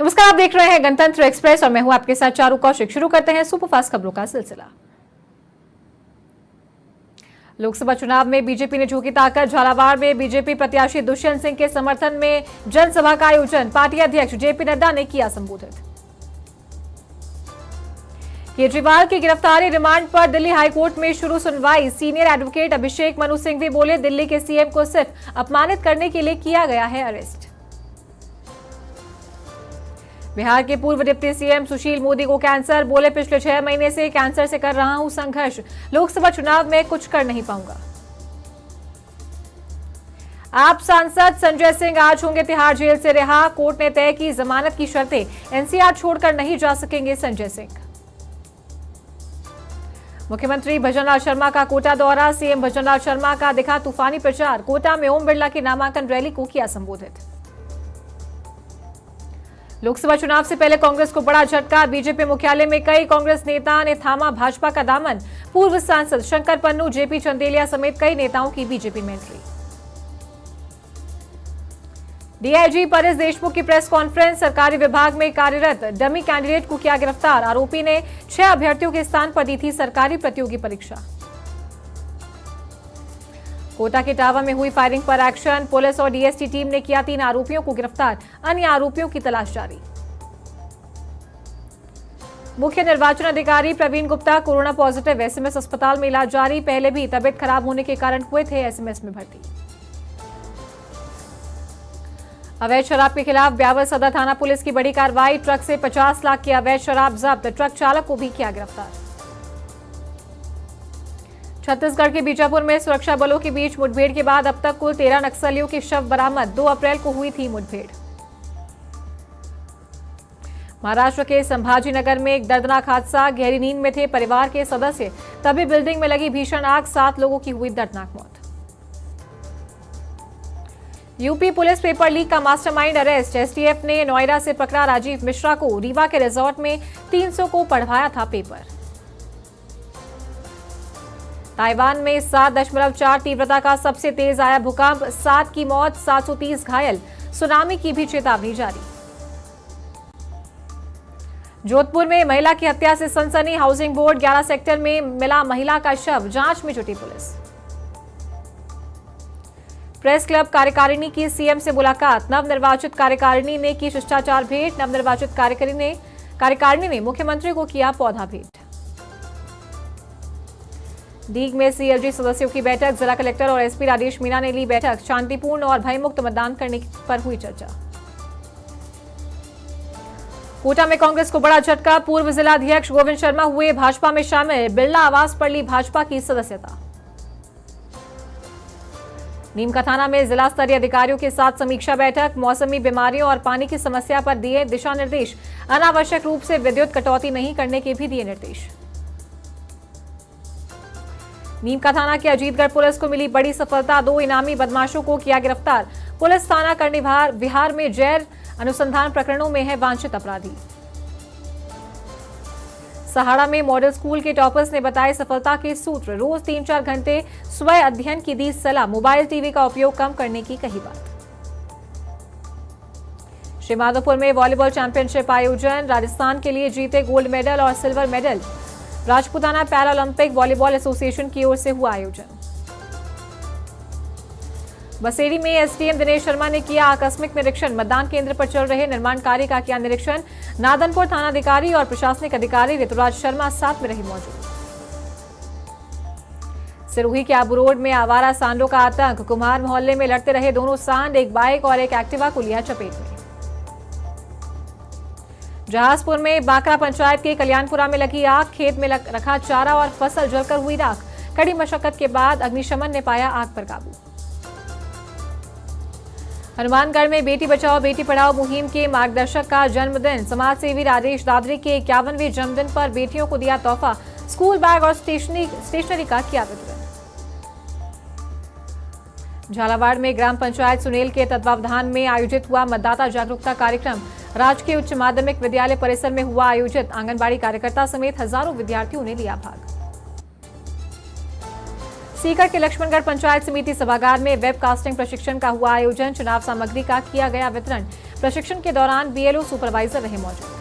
नमस्कार, आप देख रहे हैं गणतंत्र एक्सप्रेस और मैं हूं आपके साथ चारू कौशिक। शुरू करते हैं सुपरफास्ट खबरों का सिलसिला। लोकसभा चुनाव में बीजेपी ने झोंकी ताकत। झालावाड़ में बीजेपी प्रत्याशी दुष्यंत सिंह के समर्थन में जनसभा का आयोजन। पार्टी अध्यक्ष जेपी नड्डा ने किया संबोधित। केजरीवाल की गिरफ्तारी रिमांड पर दिल्ली हाईकोर्ट में शुरू सुनवाई। सीनियर एडवोकेट अभिषेक मनु सिंघवी बोले, दिल्ली के सीएम को सिर्फ अपमानित करने के लिए किया गया है अरेस्ट। बिहार के पूर्व डिप्टी सीएम सुशील मोदी को कैंसर, बोले पिछले 6 महीने से कैंसर से कर रहा हूं संघर्ष, लोकसभा चुनाव में कुछ कर नहीं पाऊंगा। आप सांसद संजय सिंह आज होंगे तिहाड़ जेल से रिहा। कोर्ट ने तय की जमानत की शर्तें, एनसीआर छोड़कर नहीं जा सकेंगे संजय सिंह। मुख्यमंत्री भजनलाल शर्मा का कोटा दौरा। सीएम भजनलाल शर्मा का दिखा तूफानी प्रचार। कोटा में ओम बिरला की नामांकन रैली को किया संबोधित। लोकसभा चुनाव से पहले कांग्रेस को बड़ा झटका। बीजेपी मुख्यालय में कई कांग्रेस नेता ने थामा भाजपा का दामन। पूर्व सांसद शंकर पन्नू, जेपी चंदेलिया समेत कई नेताओं की बीजेपी में एंट्री। डीआईजी परेश देशमुख की प्रेस कॉन्फ्रेंस। सरकारी विभाग में कार्यरत डमी कैंडिडेट को किया गिरफ्तार। आरोपी ने 6 अभ्यर्थियों के स्थान पर दी थी सरकारी प्रतियोगी परीक्षा। कोटा के टावा में हुई फायरिंग पर एक्शन। पुलिस और डीएसटी टीम ने किया 3 आरोपियों को गिरफ्तार। अन्य आरोपियों की तलाश जारी। मुख्य निर्वाचन अधिकारी Praveen Gupta corona positive, SMS अस्पताल में इलाज जारी। पहले भी तबियत खराब होने के कारण हुए थे एसएमएस में भर्ती। अवैध शराब के खिलाफ ब्यावर सदर थाना पुलिस की बड़ी कार्रवाई। ट्रक से 50 लाख की अवैध शराब जब्त। ट्रक चालक को भी किया गिरफ्तार। छत्तीसगढ़ के बीजापुर में सुरक्षा बलों के बीच मुठभेड़ के बाद अब तक कुल 13 नक्सलियों के शव बरामद। 2 अप्रैल को हुई थी मुठभेड़। महाराष्ट्र के संभाजीनगर में एक दर्दनाक हादसा। गहरी नींद में थे परिवार के सदस्य, तभी बिल्डिंग में लगी भीषण आग। 7 लोगों की हुई दर्दनाक मौत। यूपी पुलिस पेपर लीक का मास्टरमाइंड अरेस्ट। एसटीएफ ने नोएडा से पकड़ा राजीव मिश्रा को। रीवा के रिजॉर्ट में 300 को पढ़वाया था पेपर। ताइवान में 7.4 तीव्रता का सबसे तेज आया भूकंप। 7 की मौत, 730 घायल। सुनामी की भी चेतावनी जारी। जोधपुर में महिला की हत्या से सनसनी। हाउसिंग बोर्ड 11 सेक्टर में मिला महिला का शव। जांच में जुटी पुलिस। प्रेस क्लब कार्यकारिणी की सीएम से मुलाकात। नवनिर्वाचित कार्यकारिणी ने की शिष्टाचार भेंट। नवनिर्वाचित कार्यकारिणी ने मुख्यमंत्री को किया पौधा भेंट। दीग में सीएलजी सदस्यों की बैठक। जिला कलेक्टर और एसपी राजेश मीणा ने ली बैठक। शांतिपूर्ण और भयमुक्त मतदान करने पर हुई चर्चा। कोटा में कांग्रेस को बड़ा झटका। पूर्व जिला अध्यक्ष गोविंद शर्मा हुए भाजपा में शामिल। बिरला आवास पर ली भाजपा की सदस्यता। नीमका थाना में जिला स्तरीय अधिकारियों के साथ समीक्षा बैठक। मौसमी बीमारियों और पानी की समस्या पर दिए दिशा निर्देश। अनावश्यक रूप से विद्युत कटौती नहीं करने के भी दिए निर्देश। नीमका थाना की अजीतगढ़ पुलिस को मिली बड़ी सफलता। 2 इनामी बदमाशों को किया गिरफ्तार। पुलिस थाना कर्णिभार बिहार में जैर अनुसंधान प्रकरणों में है वांछित अपराधी। सहाड़ा में मॉडल स्कूल के टॉपर्स ने बताए सफलता के सूत्र। रोज 3-4 घंटे स्वयं अध्ययन की दी सलाह। मोबाइल टीवी का उपयोग कम करने की कही बात। श्रीमाधोपुर में वॉलीबॉल चैंपियनशिप आयोजन। राजस्थान के लिए जीते गोल्ड मेडल और silver medal. Rajputana para Olympic volleyball association की ओर से हुआ आयोजन। बसेड़ी में एसडीएम दिनेश शर्मा ने किया आकस्मिक निरीक्षण। मतदान केंद्र पर चल रहे निर्माण कार्य का किया निरीक्षण। नादनपुर थानाधिकारी और प्रशासनिक अधिकारी ऋतुराज शर्मा साथ में रहे मौजूद। सिरोही के आबू रोड में आवारा सांडों का आतंक। कुम्हार मोहल्ले में लड़ते रहे दोनों सांड। एक बाइक और एक एक्टिवा को लिया चपेट में। जहाजपुर में बाकरा पंचायत के कल्याणपुरा में लगी आग। खेत में रखा चारा और फसल जलकर हुई राख। कड़ी मशक्कत के बाद अग्निशमन ने पाया आग पर काबू। हनुमानगढ़ में बेटी बचाओ बेटी पढ़ाओ मुहिम के मार्गदर्शक का जन्मदिन। समाजसेवी राजेश दादरी के 51वें जन्मदिन पर बेटियों को दिया तोहफा। स्कूल बैग और स्टेशनरी का किया वितरण। झालावाड़ में ग्राम पंचायत सुनेल के तत्वावधान में आयोजित हुआ मतदाता जागरूकता कार्यक्रम। राजकीय उच्च माध्यमिक विद्यालय परिसर में हुआ आयोजित। आंगनबाड़ी कार्यकर्ता समेत हजारों विद्यार्थियों ने लिया भाग। सीकर के लक्ष्मणगढ़ पंचायत समिति सभागार में वेब कास्टिंग प्रशिक्षण का हुआ आयोजन। चुनाव सामग्री का किया गया वितरण। प्रशिक्षण के दौरान बीएलओ सुपरवाइजर रहे मौजूद।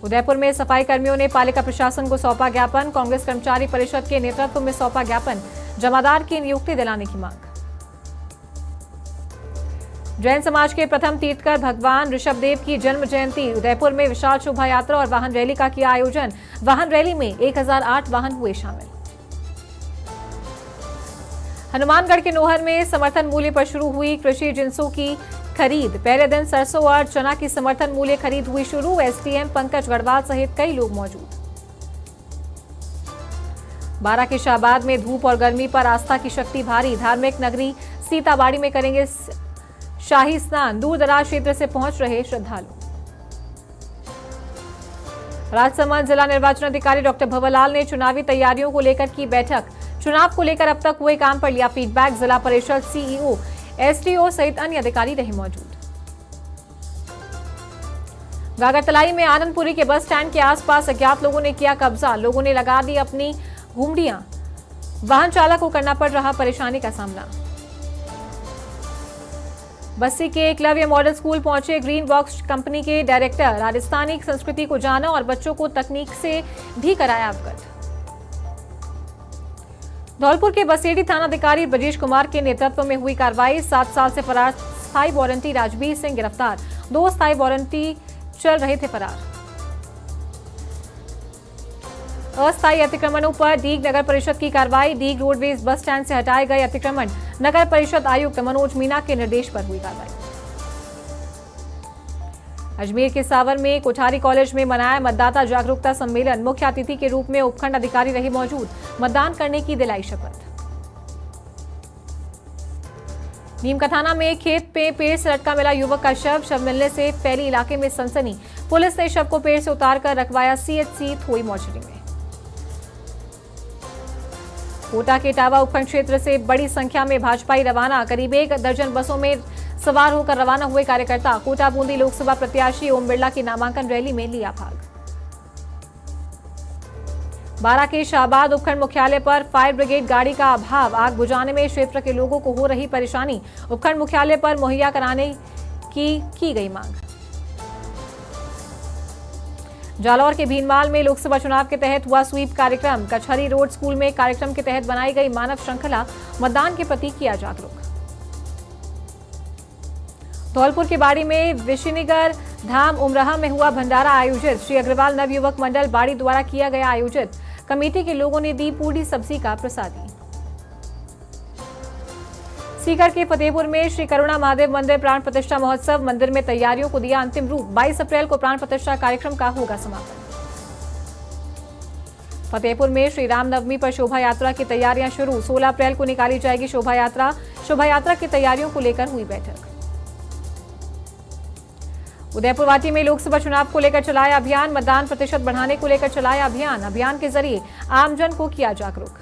उदयपुर में सफाई कर्मियों ने पालिका प्रशासन को सौंपा ज्ञापन। कांग्रेस कर्मचारी परिषद के नेतृत्व में सौंपा ज्ञापन, जमादार की नियुक्ति दिलाने की मांग। जैन समाज के प्रथम तीर्थकर भगवान ऋषभदेव की जन्म जयंती, उदयपुर में विशाल शोभा यात्रा और वाहन रैली का किया आयोजन। वाहन रैली में 1008 वाहन हुए शामिल। हनुमानगढ़ के नोहर में समर्थन मूल्य पर शुरू हुई कृषि जिंसों की खरीद। पहले दिन सरसों और चना की समर्थन मूल्य खरीद हुई शुरू। एसडीएम पंकज गढ़वाल सहित कई लोग मौजूद। बारां के शाहबाद में धूप और गर्मी पर आस्था की शक्ति भारी। धार्मिक नगरी सीताबाड़ी में करेंगे शाही स्नान। दूर दराज क्षेत्र से पहुंच रहे श्रद्धालु। राजसमंद जिला निर्वाचन अधिकारी डॉक्टर भंवरलाल ने चुनावी तैयारियों को लेकर की बैठक। चुनाव को लेकर अब तक हुए काम पर लिया फीडबैक। जिला परिषद सीईओ, एसडीओ सहित अन्य अधिकारी रहे मौजूद। गागरतलाई में आनंदपुरी के बस स्टैंड के आसपास अज्ञात लोगों ने किया कब्जा। लोगों ने लगा दी अपनी घुमड़ियां। वाहन चालक को करना पड़ रहा परेशानी का सामना। बस्सी के एकलव्य मॉडल स्कूल पहुंचे ग्रीन बॉक्स कंपनी के डायरेक्टर। राजस्थानी संस्कृति को जाना और बच्चों को तकनीक से भी कराया अवगत। धौलपुर के बसेड़ी थानाधिकारी ब्रजेश कुमार के नेतृत्व में हुई कार्रवाई। 7 साल से फरार स्थायी वारंटी राजवीर सिंह गिरफ्तार। 2 स्थायी वारंटी चल रहे थे फरार। अस्थायी अतिक्रमणों पर डीग नगर परिषद की कार्रवाई। डीग रोडवेज बस स्टैंड से हटाए गए अतिक्रमण। नगर परिषद आयुक्त मनोज मीना के निर्देश पर हुई कार्रवाई। अजमेर के सावर में कोठारी कॉलेज में मनाया मतदाता जागरूकता सम्मेलन। मुख्य अतिथि के रूप में उपखंड अधिकारी रहे मौजूद। मतदान करने की दिलाई शपथ। नीमकाथाना में खेत पे पेड़ से लटका मिला युवक का शव मिलने से फैली इलाके में सनसनी। पुलिस ने शव को पेड़ से उतारकर रखवाया सीएचसी थोई मोर्चरी में। कोटा के इटावा उपखंड क्षेत्र से बड़ी संख्या में भाजपाई रवाना। करीब 1 दर्जन बसों में सवार होकर रवाना हुए कार्यकर्ता। कोटा बूंदी लोकसभा प्रत्याशी ओम बिरला की नामांकन रैली में लिया भाग। बारां के शाहबाद उपखंड मुख्यालय पर फायर ब्रिगेड गाड़ी का अभाव। आग बुझाने में क्षेत्र के लोगों को हो रही परेशानी। उपखंड मुख्यालय पर मुहैया कराने की गई मांग। जालौर के भीनमाल में लोकसभा चुनाव के तहत हुआ स्वीप कार्यक्रम। कचहरी रोड स्कूल में कार्यक्रम के तहत बनाई गई मानव श्रृंखला। मतदान के प्रति किया जागरूक। धौलपुर के बाड़ी में विशनिगर धाम उमराह में हुआ भंडारा आयोजित। श्री अग्रवाल नवयुवक मंडल बाड़ी द्वारा किया गया आयोजित। कमेटी के लोगों ने दी पूरी सब्जी का प्रसादी। सीकर के फतेहपुर में श्री करुणा महादेव मंदिर प्राण प्रतिष्ठा महोत्सव। मंदिर में तैयारियों को दिया अंतिम रूप। 22 अप्रैल को प्राण प्रतिष्ठा कार्यक्रम का होगा समापन। फतेहपुर में श्री रामनवमी पर शोभा यात्रा की तैयारियां शुरू। 16 अप्रैल को निकाली जाएगी शोभा यात्रा। शोभा यात्रा की तैयारियों को लेकर हुई बैठक। उदयपुर वाटी में लोकसभा चुनाव को लेकर चलाया अभियान। मतदान प्रतिशत बढ़ाने को लेकर चलाया अभियान। अभियान के जरिए आमजन को किया जागरूक।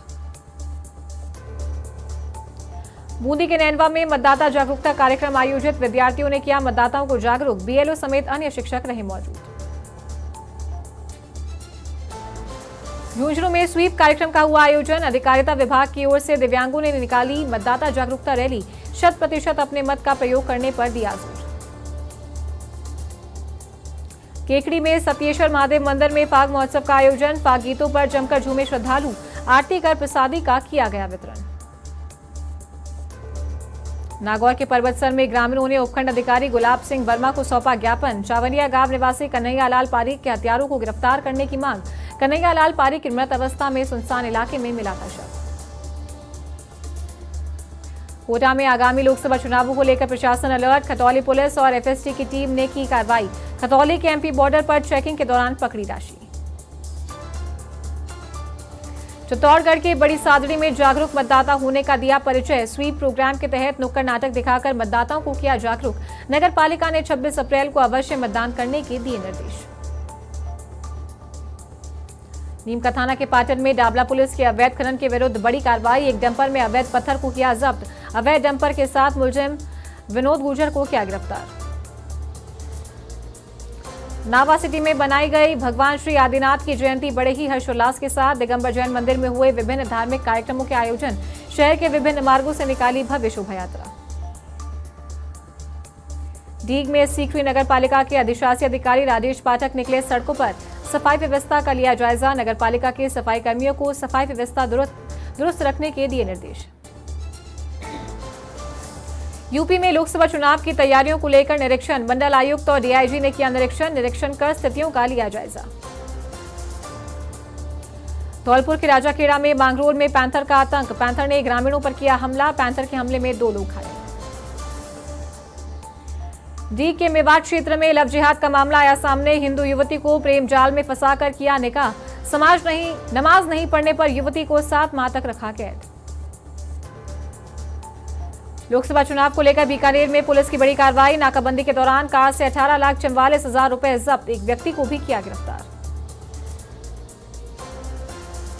बूंदी के नैनवा में मतदाता जागरूकता कार्यक्रम आयोजित। विद्यार्थियों ने किया मतदाताओं को जागरूक। बीएलओ समेत अन्य शिक्षक रहे मौजूद। झुंझुनू में स्वीप कार्यक्रम का हुआ आयोजन। अधिकारिता विभाग की ओर से दिव्यांगों ने निकाली मतदाता जागरूकता रैली। 100% अपने मत का प्रयोग करने पर दिया जोर। केकड़ी में सत्येश्वर महादेव मंदिर में फाग महोत्सव का आयोजन। फाग गीतों पर जमकर झूमे श्रद्धालु। आरती कर प्रसादी का किया गया वितरण। नागौर के पर्वतसर में ग्रामीणों ने उपखंड अधिकारी गुलाब सिंह वर्मा को सौंपा ज्ञापन। चावलिया गांव निवासी कन्हैया लाल पारीक के हत्यारों को गिरफ्तार करने की मांग। कन्हैया लाल पारीक की मृत अवस्था में सुनसान इलाके में मिला था शव। कोटा में आगामी लोकसभा चुनावों को लेकर प्रशासन अलर्ट। खतौली पुलिस और एफएसटी की टीम ने की कार्रवाई। खतौली के एमपी बॉर्डर पर चेकिंग के दौरान पकड़ी राशि। चित्तौड़गढ़ के बड़ी सादड़ी में जागरूक मतदाता होने का दिया परिचय। स्वीप प्रोग्राम के तहत नुक्कड़ नाटक दिखाकर मतदाताओं को किया जागरूक। नगर पालिका ने 26 अप्रैल को अवश्य मतदान करने के दिए निर्देश। नीमकाथाना के पाटन में डाबला पुलिस के अवैध खनन के विरुद्ध बड़ी कार्रवाई। एक डंपर में अवैध पत्थर को किया जब्त। अवैध डंपर के साथ मुलजिम विनोद गुर्जर को किया गिरफ्तार। नावा सिटी में बनाई गई भगवान श्री आदिनाथ की जयंती बड़े ही हर्षोल्लास के साथ। दिगंबर जैन मंदिर में हुए विभिन्न धार्मिक कार्यक्रमों के आयोजन। शहर के विभिन्न मार्गों से निकाली भव्य शोभा यात्रा। डीग में सीकरी नगर पालिका के अधिशासी अधिकारी राजेश पाठक निकले सड़कों पर सफाई व्यवस्था का लिया जायजा। नगर पालिका के सफाई कर्मियों को सफाई व्यवस्था दुरुस्त रखने के दिए निर्देश। यूपी में लोकसभा चुनाव की तैयारियों को लेकर निरीक्षण। मंडल आयुक्त और डीआईजी ने किया निरीक्षण कर स्थितियों का लिया जायजा। धौलपुर के राजाखेड़ा में मांगरोल में पैंथर का आतंक। पैंथर ने ग्रामीणों पर किया हमला। पैंथर के हमले में 2 लोग घायल। डी के मेवाड़ क्षेत्र में लव जिहाद का मामला आया सामने। हिंदू युवती को प्रेम जाल में फंसाकर किया निकाह। नमाज नहीं पढ़ने पर युवती को 7 माह तक रखा कैद। लोकसभा चुनाव को लेकर बीकानेर में पुलिस की बड़ी कार्रवाई। नाकाबंदी के दौरान कार से 18,44,000 रुपए जब्त। एक व्यक्ति को भी किया गिरफ्तार।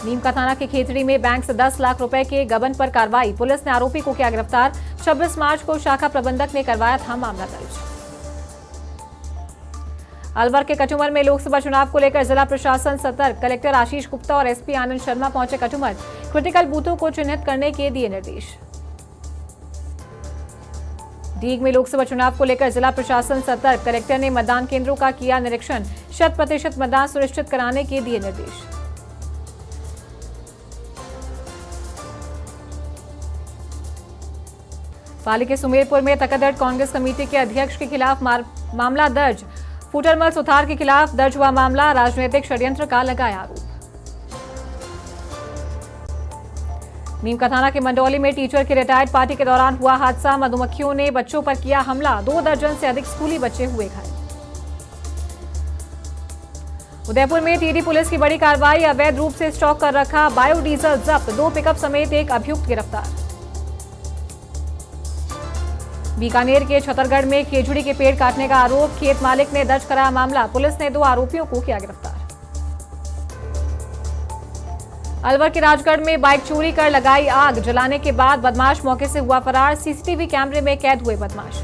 नीमका थाना के खेतड़ी में बैंक से 10 लाख रुपए के गबन पर कार्रवाई। पुलिस ने आरोपी को किया गिरफ्तार। 26 मार्च को शाखा प्रबंधक ने करवाया था मामला दर्ज। अलवर के कचुमर में लोकसभा चुनाव को लेकर जिला प्रशासन सतर्क। कलेक्टर आशीष गुप्ता और एसपी आनंद शर्मा पहुंचे कचुमर। क्रिटिकल बूथों को चिन्हित करने के दिए निर्देश। डीग में लोकसभा चुनाव को लेकर जिला प्रशासन सतर्क। कलेक्टर ने मतदान केंद्रों का किया निरीक्षण। 100% मतदान सुनिश्चित कराने के दिए निर्देश। पाली के सुमेरपुर में तकदर कांग्रेस कमेटी के अध्यक्ष के खिलाफ मामला दर्ज। फूटरमल सुथार के खिलाफ दर्ज हुआ मामला। राजनीतिक षड्यंत्र का लगाया आरोप। नीमका थाना के मंडौली में टीचर की रिटायर्ड पार्टी के दौरान हुआ हादसा। मधुमक्खियों ने बच्चों पर किया हमला। 2 दर्जन से अधिक स्कूली बच्चे हुए घायल। उदयपुर में टीडी पुलिस की बड़ी कार्रवाई। अवैध रूप से स्टॉक कर रखा बायोडीजल जब्त। 2 पिकअप समेत एक अभियुक्त गिरफ्तार। बीकानेर के छतरगढ़ में खेजड़ी के पेड़ काटने का आरोप। खेत मालिक ने दर्ज कराया मामला। पुलिस ने 2 आरोपियों को किया गिरफ्तार। अलवर के राजगढ़ में बाइक चोरी कर लगाई आग। जलाने के बाद बदमाश मौके से हुआ फरार। सीसीटीवी कैमरे में कैद हुए बदमाश।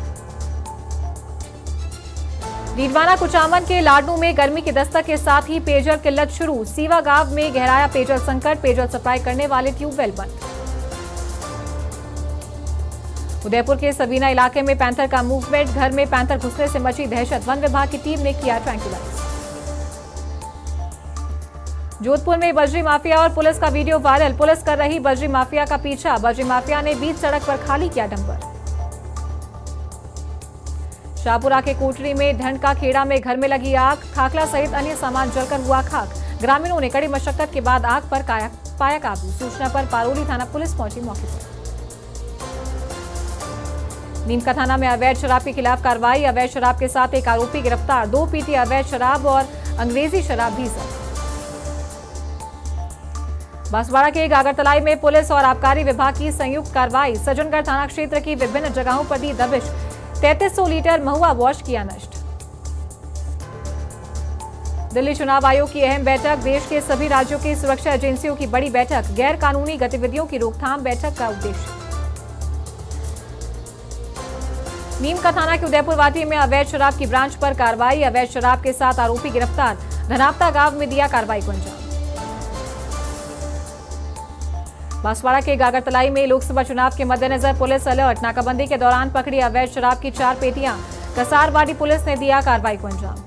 डीडवाना कुचामन के लाडनू में गर्मी की दस्तक के साथ ही पेयजल किल्लत शुरू। सीवा गांव में गहराया पेयजल संकट। पेयजल सप्लाई करने वाले ट्यूबवेल बंद। उदयपुर के सबीना इलाके में पैंथर का मूवमेंट। घर में पैंथर घुसने से मची दहशत। वन विभाग की टीम ने किया ट्रैंक्विलाइज। जोधपुर में बजरी माफिया और पुलिस का वीडियो वायरल। पुलिस कर रही बजरी माफिया का पीछा। बजरी माफिया ने बीच सड़क पर खाली किया डंपर। शाहपुरा के कोटरी में ढंड का खेड़ा में घर में लगी आग। खाकला सहित अन्य सामान जलकर हुआ खाक। ग्रामीणों ने कड़ी मशक्कत के बाद आग पर पाया काबू। सूचना पर पारोली थाना पुलिस पहुंची मौके पर। नीमका थाना में अवैध शराब के खिलाफ कार्रवाई। अवैध शराब के साथ एक आरोपी गिरफ्तार। 2 पीटी अवैध शराब और अंग्रेजी शराब भी जब्त। बांसवाड़ा के गागरतलाई में पुलिस और आबकारी विभाग की संयुक्त कार्रवाई। सज्जनगढ़ थाना क्षेत्र की विभिन्न जगहों पर दी दबिश। 3300 लीटर महुआ वॉश किया नष्ट। दिल्ली चुनाव आयोग की अहम बैठक। देश के सभी राज्यों की सुरक्षा एजेंसियों की बड़ी बैठक। गैर कानूनी गतिविधियों की रोकथाम बैठक का उद्देश्य। नीमका थाना के उदयपुर वाटी में अवैध शराब की ब्रांच पर कार्रवाई। अवैध शराब के साथ आरोपी गिरफ्तार। धनावता गांव में दिया कार्रवाई को अंजाम। बांसवाड़ा के गागरतलाई में लोकसभा चुनाव के मद्देनजर पुलिस अलर्ट। नाकाबंदी के दौरान पकड़ी अवैध शराब की 4 पेटियां। कसारवाड़ी पुलिस ने दिया कार्रवाई को अंजाम।